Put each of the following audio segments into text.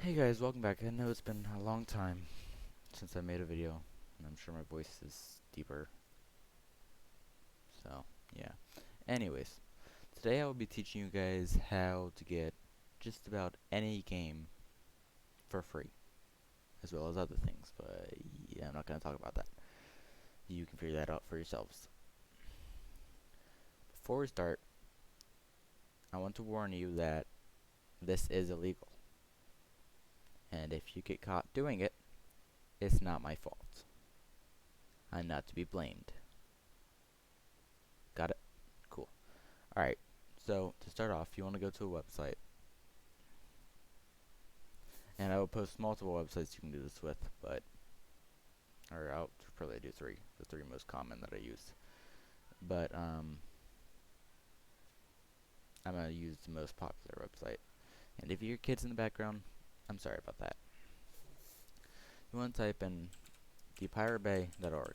Hey guys, welcome back. I know it's been a long time since I made a video, and I'm sure my voice is deeper. So, yeah. Anyways, today I will be teaching you guys how to get just about any game for free, as well as other things, but yeah, I'm not going to talk about that. You can figure that out for yourselves. Before we start, I want to warn you that this is illegal, and if you get caught doing it, it's not my fault. I'm not to be blamed. Got it? Cool. Alright, so to start off, you want to go to a website, and I will post multiple websites you can do this with, or I'll probably do the three most common that I use, but I'm going to use the most popular website, and if you hear kids in the background, I'm sorry about that. You want to type in thepiratebay.org.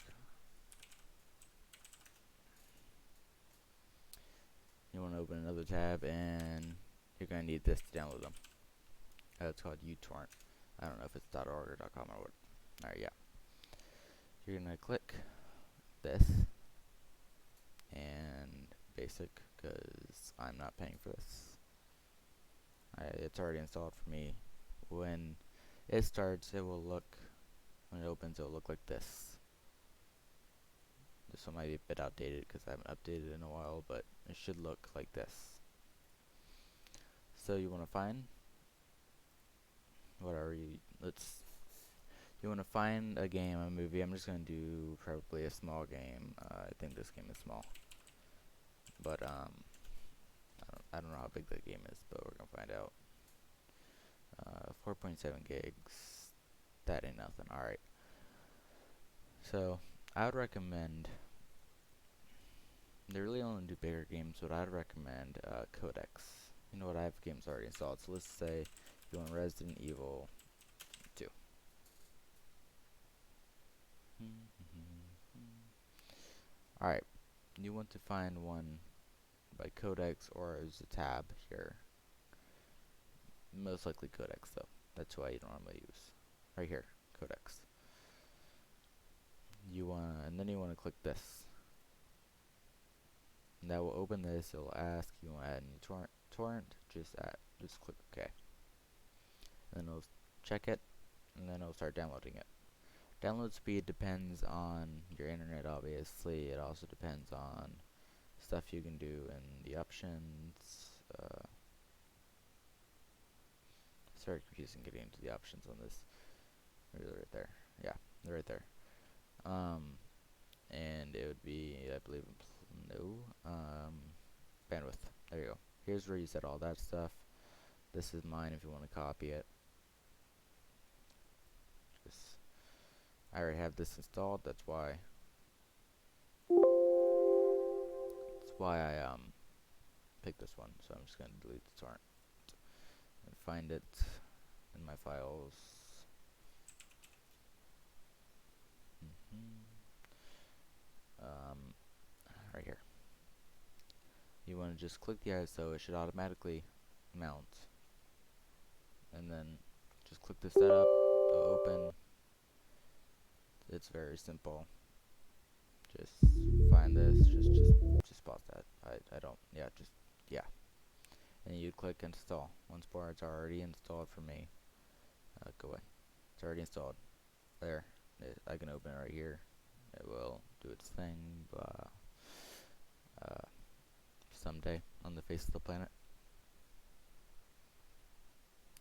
You want to open another tab, and you're going to need this to download them. It's called uTorrent. I don't know if it's .org or .com or what. Alright, yeah. You're going to click this and basic, because I'm not paying for this. It's already installed for me. When it starts, when it opens, it will look like this. This one might be a bit outdated because I haven't updated it in a while, but it should look like this. So you want to find you want to find a game, a movie. I'm just going to do probably a small game. I think this game is small, but I don't know how big that game is, but we're gonna find out. 4.7 gigs. That ain't nothing. Alright. So, I would recommend, they really only do bigger games, but I'd recommend Codex. You know what, I have games already installed. So let's say you want Resident Evil 2. Alright. You want to find one by Codex or as a tab here. Most likely Codex though. That's why you normally use. Right here, Codex. And then you wanna click this. And that will open this. It will ask you want to add any torrent. Just click OK. And then it'll check it, and then it'll start downloading it. Download speed depends on your internet, obviously. It also depends on stuff you can do in the options. It's very confusing getting into the options on this. Maybe they're right there. Yeah, they're right there. And it would be, I believe, bandwidth. There you go. Here's where you set all that stuff. This is mine if you want to copy it. I already have this installed. That's why I picked this one. So I'm just gonna delete the torrent and find it in my files. Right here. You want to just click the ISO. It should automatically mount, and then just click the setup. It'll open. It's very simple. Just find this. Just pause that. I don't. Yeah. And you click install. Once more, it's already installed for me. Go away. It's already installed. There. I can open it right here. It will do its thing. Someday on the face of the planet.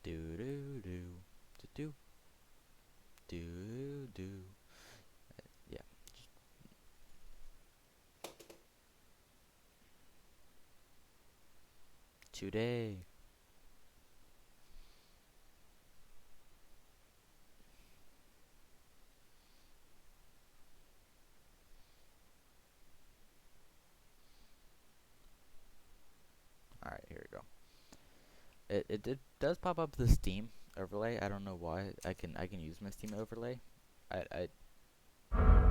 Do do do do do do do. Yeah. Today. Alright, here we go. It does pop up the Steam overlay. I don't know why. I can use my Steam overlay. I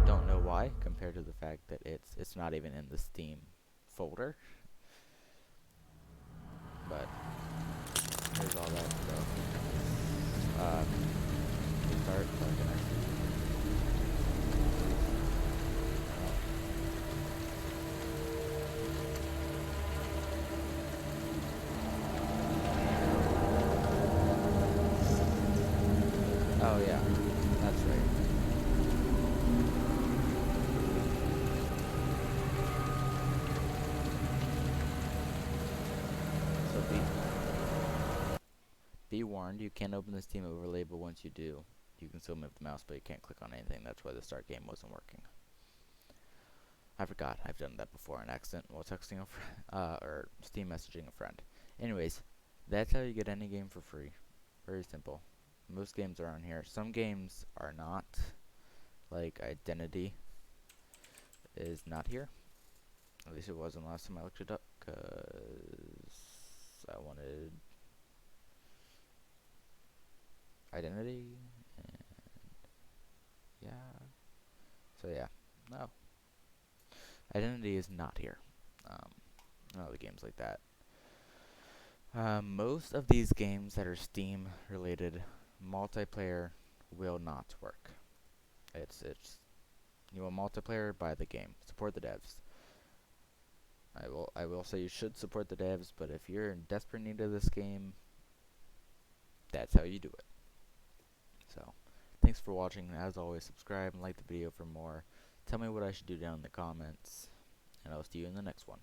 don't know why, compared to the fact that it's not even in the Steam folder. But here's all that stuff. Start so I can actually. Oh yeah, that's right. So be warned, you can open the Steam overlay, but once you do, you can still move the mouse, but you can't click on anything. That's why the start game wasn't working. I forgot. I've done that before on accident while texting a or Steam messaging a friend. Anyways, that's how you get any game for free. Very simple. Most games are on here. Some games are not. Like Identity is not here. At least it wasn't last time I looked it up, because I wanted Identity, and yeah. So yeah, no. Identity is not here. No other games like that. Most of these games that are Steam related, multiplayer will not work. It's you want multiplayer, buy the game. Support the devs. I will say you should support the devs, but if you're in desperate need of this game, that's how you do it. So, thanks for watching. As always, subscribe and like the video for more. Tell me what I should do down in the comments, and I'll see you in the next one.